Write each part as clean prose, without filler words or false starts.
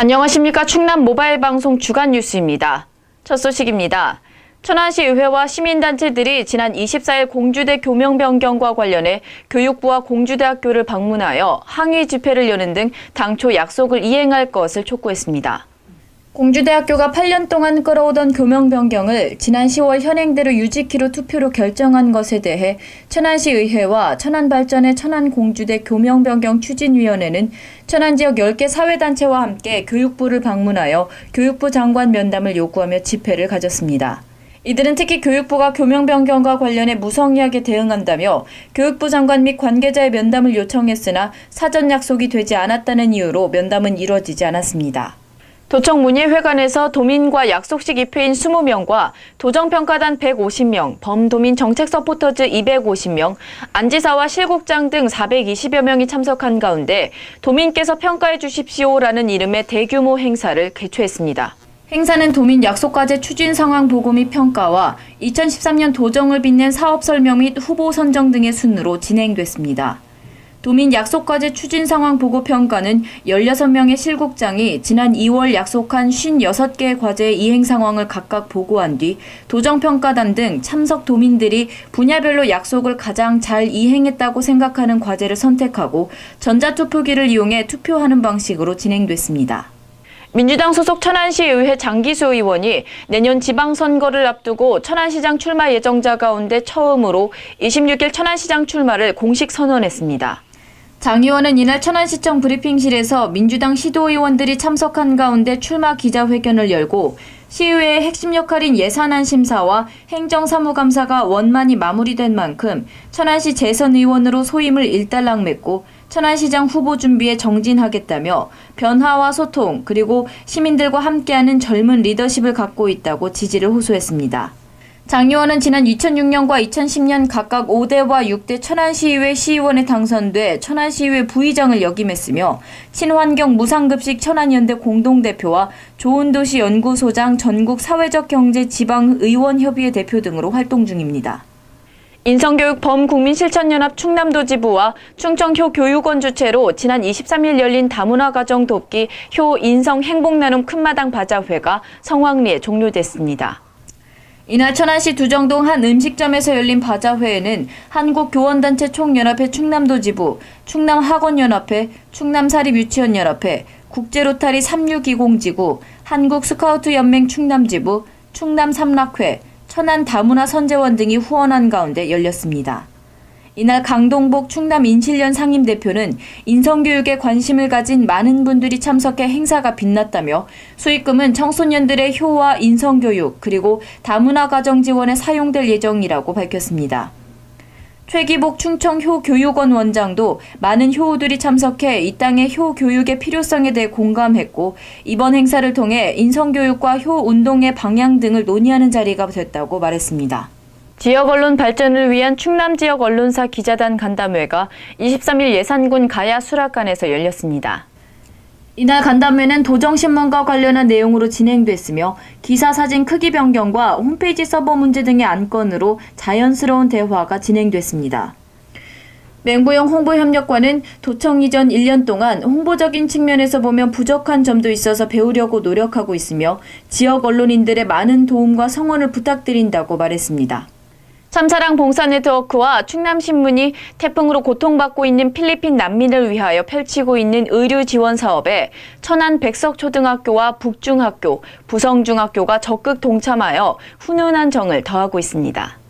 안녕하십니까. 충남 모바일 방송 주간 뉴스입니다. 첫 소식입니다. 천안시 의회와 시민단체들이 지난 24일 공주대 교명 변경과 관련해 교육부와 공주대학교를 방문하여 항의 집회를 여는 등 당초 약속을 이행할 것을 촉구했습니다. 공주대학교가 8년 동안 끌어오던 교명 변경을 지난 10월 현행대로 유지키로 투표로 결정한 것에 대해 천안시 의회와 천안발전의 천안공주대 교명 변경 추진위원회는 천안 지역 10개 사회단체와 함께 교육부를 방문하여 교육부 장관 면담을 요구하며 집회를 가졌습니다. 이들은 특히 교육부가 교명 변경과 관련해 무성의하게 대응한다며 교육부 장관 및 관계자의 면담을 요청했으나 사전 약속이 되지 않았다는 이유로 면담은 이뤄지지 않았습니다. 도청 문예회관에서 도민과 약속식 입회인 20명과 도정평가단 150명, 범도민 정책 서포터즈 250명, 안지사와 실국장 등 420여 명이 참석한 가운데 도민께서 평가해 주십시오라는 이름의 대규모 행사를 개최했습니다. 행사는 도민 약속과제 추진 상황 보고 및 평가와 2013년 도정을 빛낸 사업 설명 및 후보 선정 등의 순으로 진행됐습니다. 도민 약속과제 추진 상황 보고 평가는 16명의 실국장이 지난 2월 약속한 56개의 과제의 이행 상황을 각각 보고한 뒤 도정평가단 등 참석 도민들이 분야별로 약속을 가장 잘 이행했다고 생각하는 과제를 선택하고 전자투표기를 이용해 투표하는 방식으로 진행됐습니다. 민주당 소속 천안시의회 장기수 의원이 내년 지방선거를 앞두고 천안시장 출마 예정자 가운데 처음으로 26일 천안시장 출마를 공식 선언했습니다. 장 의원은 이날 천안시청 브리핑실에서 민주당 시도의원들이 참석한 가운데 출마 기자회견을 열고 시의회의 핵심 역할인 예산안 심사와 행정사무감사가 원만히 마무리된 만큼 천안시 재선 의원으로 소임을 일단락맺고 천안시장 후보 준비에 정진하겠다며 변화와 소통 그리고 시민들과 함께하는 젊은 리더십을 갖고 있다고 지지를 호소했습니다. 장 의원은 지난 2006년과 2010년 각각 5대와 6대 천안시의회 시의원에 당선돼 천안시의회 부의장을 역임했으며 친환경 무상급식 천안연대 공동대표와 좋은도시 연구소장 전국사회적경제지방의원협의회 대표 등으로 활동 중입니다. 인성교육 범국민실천연합 충남도지부와 충청효교육원 주최로 지난 23일 열린 다문화가정 돕기 효 인성행복나눔 큰마당 바자회가 성황리에 종료됐습니다. 이날 천안시 두정동 한 음식점에서 열린 바자회에는 한국교원단체 총연합회 충남도지부, 충남학원연합회, 충남사립유치원연합회, 국제로타리 3620지구, 한국스카우트연맹 충남지부, 충남삼락회, 천안다문화선재원 등이 후원한 가운데 열렸습니다. 이날 강동복 충남인실련 상임대표는 인성교육에 관심을 가진 많은 분들이 참석해 행사가 빛났다며 수익금은 청소년들의 효와 인성교육 그리고 다문화가정 지원에 사용될 예정이라고 밝혔습니다. 최기복 충청효교육원 원장도 많은 효우들이 참석해 이 땅의 효교육의 필요성에 대해 공감했고 이번 행사를 통해 인성교육과 효운동의 방향 등을 논의하는 자리가 됐다고 말했습니다. 지역 언론 발전을 위한 충남 지역 언론사 기자단 간담회가 23일 예산군 가야 수락관에서 열렸습니다. 이날 간담회는 도정신문과 관련한 내용으로 진행됐으며 기사 사진 크기 변경과 홈페이지 서버 문제 등의 안건으로 자연스러운 대화가 진행됐습니다. 맹보영 홍보협력관은 도청 이전 1년 동안 홍보적인 측면에서 보면 부족한 점도 있어서 배우려고 노력하고 있으며 지역 언론인들의 많은 도움과 성원을 부탁드린다고 말했습니다. 참사랑 봉사네트워크와 충남신문이 태풍으로 고통받고 있는 필리핀 난민을 위하여 펼치고 있는 의료 지원 사업에 천안 백석초등학교와 북중학교, 부성중학교가 적극 동참하여 훈훈한 정을 더하고 있습니다.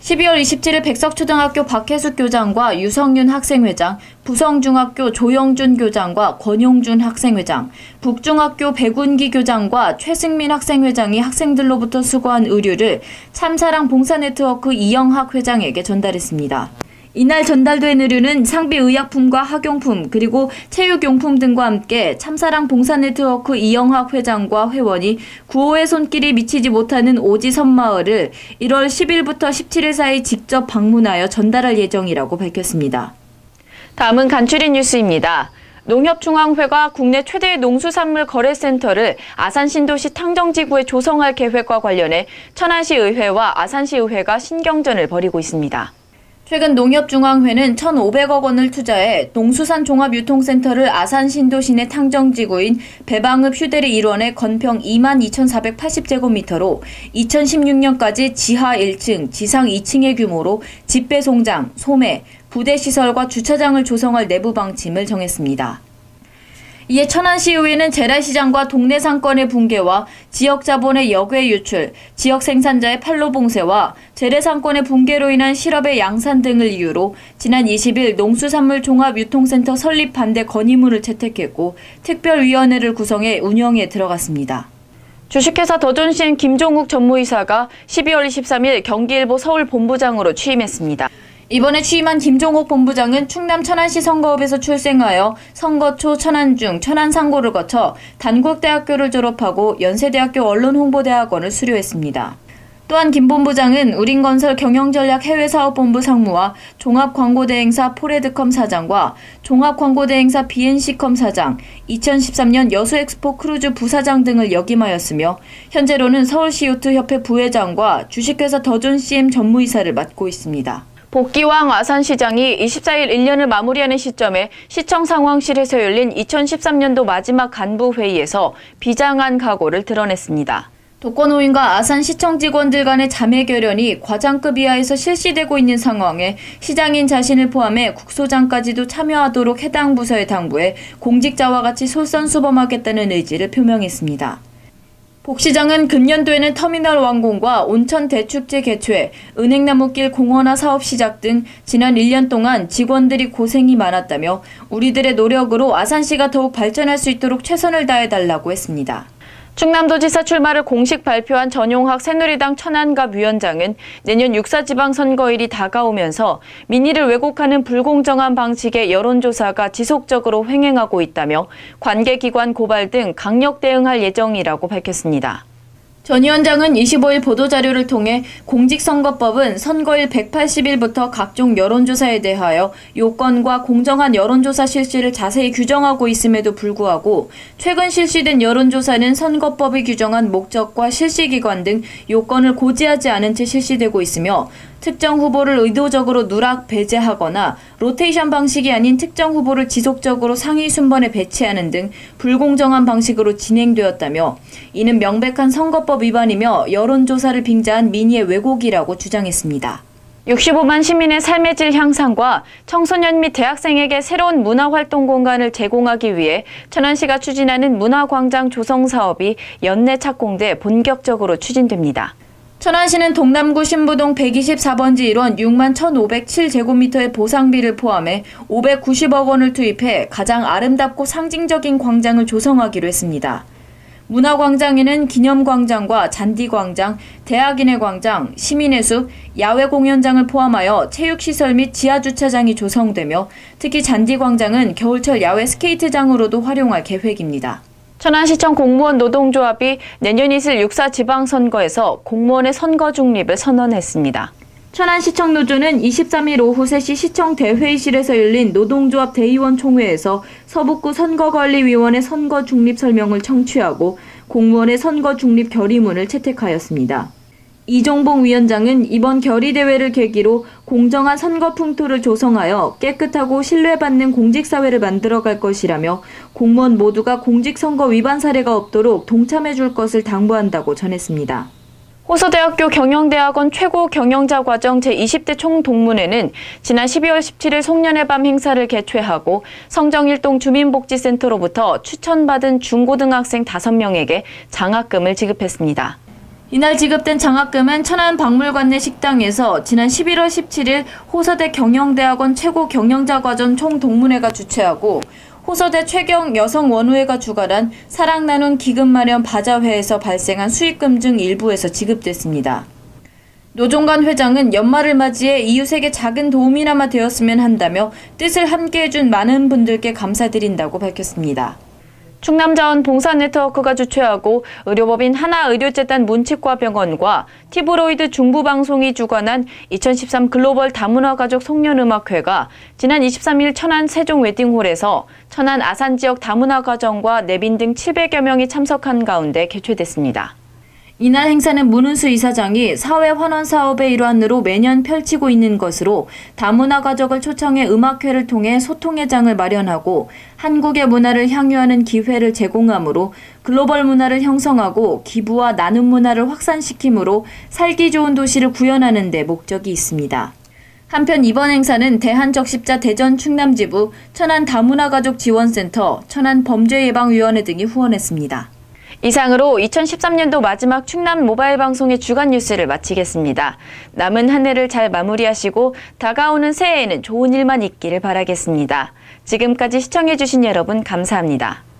12월 27일 백석초등학교 박혜숙 교장과 유성윤 학생회장, 부성중학교 조영준 교장과 권용준 학생회장, 북중학교 백운기 교장과 최승민 학생회장이 학생들로부터 수거한 의류를 참사랑 봉사네트워크 이영학 회장에게 전달했습니다. 이날 전달된 의류는 상비 의약품과 학용품 그리고 체육용품 등과 함께 참사랑 봉사네트워크 이영학 회장과 회원이 구호의 손길이 미치지 못하는 오지섬 마을을 1월 10일부터 17일 사이 직접 방문하여 전달할 예정이라고 밝혔습니다. 다음은 간추린 뉴스입니다. 농협중앙회가 국내 최대의 농수산물 거래센터를 아산신도시 탕정지구에 조성할 계획과 관련해 천안시 의회와 아산시 의회가 신경전을 벌이고 있습니다. 최근 농협중앙회는 1,500억 원을 투자해 농수산종합유통센터를 아산 신도시내 탕정지구인 배방읍 휴대리 1원의 건평 22,480제곱미터로 2016년까지 지하 1층, 지상 2층의 규모로 집배송장, 소매, 부대시설과 주차장을 조성할 내부 방침을 정했습니다. 이에 천안시의회는 재래시장과 동네 상권의 붕괴와 지역 자본의 역외 유출, 지역 생산자의 판로 봉쇄와 재래상권의 붕괴로 인한 실업의 양산 등을 이유로 지난 20일 농수산물 종합유통센터 설립 반대 건의문을 채택했고 특별위원회를 구성해 운영에 들어갔습니다. 주식회사 더존CN 김종욱 전무이사가 12월 23일 경기일보 서울본부장으로 취임했습니다. 이번에 취임한 김종욱 본부장은 충남 천안시 선거읍에서 출생하여 선거 초 천안중, 천안상고를 거쳐 단국대학교를 졸업하고 연세대학교 언론홍보대학원을 수료했습니다. 또한 김 본부장은 우린건설 경영전략 해외사업본부 상무와 종합광고대행사 포레드컴 사장과 종합광고대행사 BNC컴 사장, 2013년 여수엑스포 크루즈 부사장 등을 역임하였으며 현재로는 서울시요트협회 부회장과 주식회사 더존CN 전무이사를 맡고 있습니다. 복귀왕 아산시장이 24일 1년을 마무리하는 시점에 시청 상황실에서 열린 2013년도 마지막 간부회의에서 비장한 각오를 드러냈습니다. 독거노인과 아산시청 직원들 간의 자매 결연이 과장급 이하에서 실시되고 있는 상황에 시장인 자신을 포함해 국소장까지도 참여하도록 해당 부서에 당부해 공직자와 같이 솔선수범하겠다는 의지를 표명했습니다. 복 시장은 금년도에는 터미널 완공과 온천 대축제 개최, 은행나무길 공원화 사업 시작 등 지난 1년 동안 직원들이 고생이 많았다며 우리들의 노력으로 아산시가 더욱 발전할 수 있도록 최선을 다해달라고 했습니다. 충남도지사 출마를 공식 발표한 전용학 새누리당 천안갑 위원장은 내년 6.4 지방선거일이 다가오면서 민의를 왜곡하는 불공정한 방식의 여론조사가 지속적으로 횡행하고 있다며 관계기관 고발 등 강력 대응할 예정이라고 밝혔습니다. 전 위원장은 25일 보도자료를 통해 공직선거법은 선거일 180일부터 각종 여론조사에 대하여 요건과 공정한 여론조사 실시를 자세히 규정하고 있음에도 불구하고 최근 실시된 여론조사는 선거법이 규정한 목적과 실시기관 등 요건을 고지하지 않은 채 실시되고 있으며 특정 후보를 의도적으로 누락 배제하거나 로테이션 방식이 아닌 특정 후보를 지속적으로 상위 순번에 배치하는 등 불공정한 방식으로 진행되었다며 이는 명백한 선거법 위반이며 여론조사를 빙자한 민의의 왜곡이라고 주장했습니다. 65만 시민의 삶의 질 향상과 청소년 및 대학생에게 새로운 문화활동 공간을 제공하기 위해 천안시가 추진하는 문화광장 조성 사업이 연내 착공돼 본격적으로 추진됩니다. 천안시는 동남구 신부동 124번지 1원 6만 1,507제곱미터의 보상비를 포함해 590억 원을 투입해 가장 아름답고 상징적인 광장을 조성하기로 했습니다. 문화광장에는 기념광장과 잔디광장, 대학인의 광장, 시민의 숲, 야외공연장을 포함하여 체육시설 및 지하주차장이 조성되며 특히 잔디광장은 겨울철 야외 스케이트장으로도 활용할 계획입니다. 천안시청 공무원 노동조합이 내년 있을 6.4 지방선거에서 공무원의 선거 중립을 선언했습니다. 천안시청 노조는 23일 오후 3시 시청 대회의실에서 열린 노동조합 대의원 총회에서 서북구 선거관리위원회 선거 중립 설명을 청취하고 공무원의 선거 중립 결의문을 채택하였습니다. 이종봉 위원장은 이번 결의대회를 계기로 공정한 선거 풍토를 조성하여 깨끗하고 신뢰받는 공직사회를 만들어갈 것이라며 공무원 모두가 공직선거 위반 사례가 없도록 동참해줄 것을 당부한다고 전했습니다. 호서대학교 경영대학원 최고 경영자 과정 제20대 총동문회는 지난 12월 17일 송년회 밤 행사를 개최하고 성정일동 주민복지센터로부터 추천받은 중고등학생 5명에게 장학금을 지급했습니다. 이날 지급된 장학금은 천안박물관 내 식당에서 지난 11월 17일 호서대 경영대학원 최고 경영자 과정 총동문회가 주최하고 호서대 최경 여성원우회가 주관한 사랑 나눈 기금 마련 바자회에서 발생한 수익금 중 일부에서 지급됐습니다. 노종관 회장은 연말을 맞이해 이웃에게 작은 도움이나마 되었으면 한다며 뜻을 함께해준 많은 분들께 감사드린다고 밝혔습니다. 충남자원봉사네트워크가 주최하고 의료법인 하나의료재단 문치과병원과 티브로이드 중부방송이 주관한 2013 글로벌 다문화가족 송년음악회가 지난 23일 천안 세종웨딩홀에서 천안 아산 지역 다문화가정과 내빈 등 700여 명이 참석한 가운데 개최됐습니다. 이날 행사는 문은수 이사장이 사회 환원 사업의 일환으로 매년 펼치고 있는 것으로 다문화 가족을 초청해 음악회를 통해 소통의 장을 마련하고 한국의 문화를 향유하는 기회를 제공하므로 글로벌 문화를 형성하고 기부와 나눔 문화를 확산시키므로 살기 좋은 도시를 구현하는 데 목적이 있습니다. 한편 이번 행사는 대한적십자 대전 충남지부, 천안다문화가족지원센터, 천안범죄예방위원회 등이 후원했습니다. 이상으로 2013년도 마지막 충남 모바일 방송의 주간 뉴스를 마치겠습니다. 남은 한 해를 잘 마무리하시고 다가오는 새해에는 좋은 일만 있기를 바라겠습니다. 지금까지 시청해주신 여러분 감사합니다.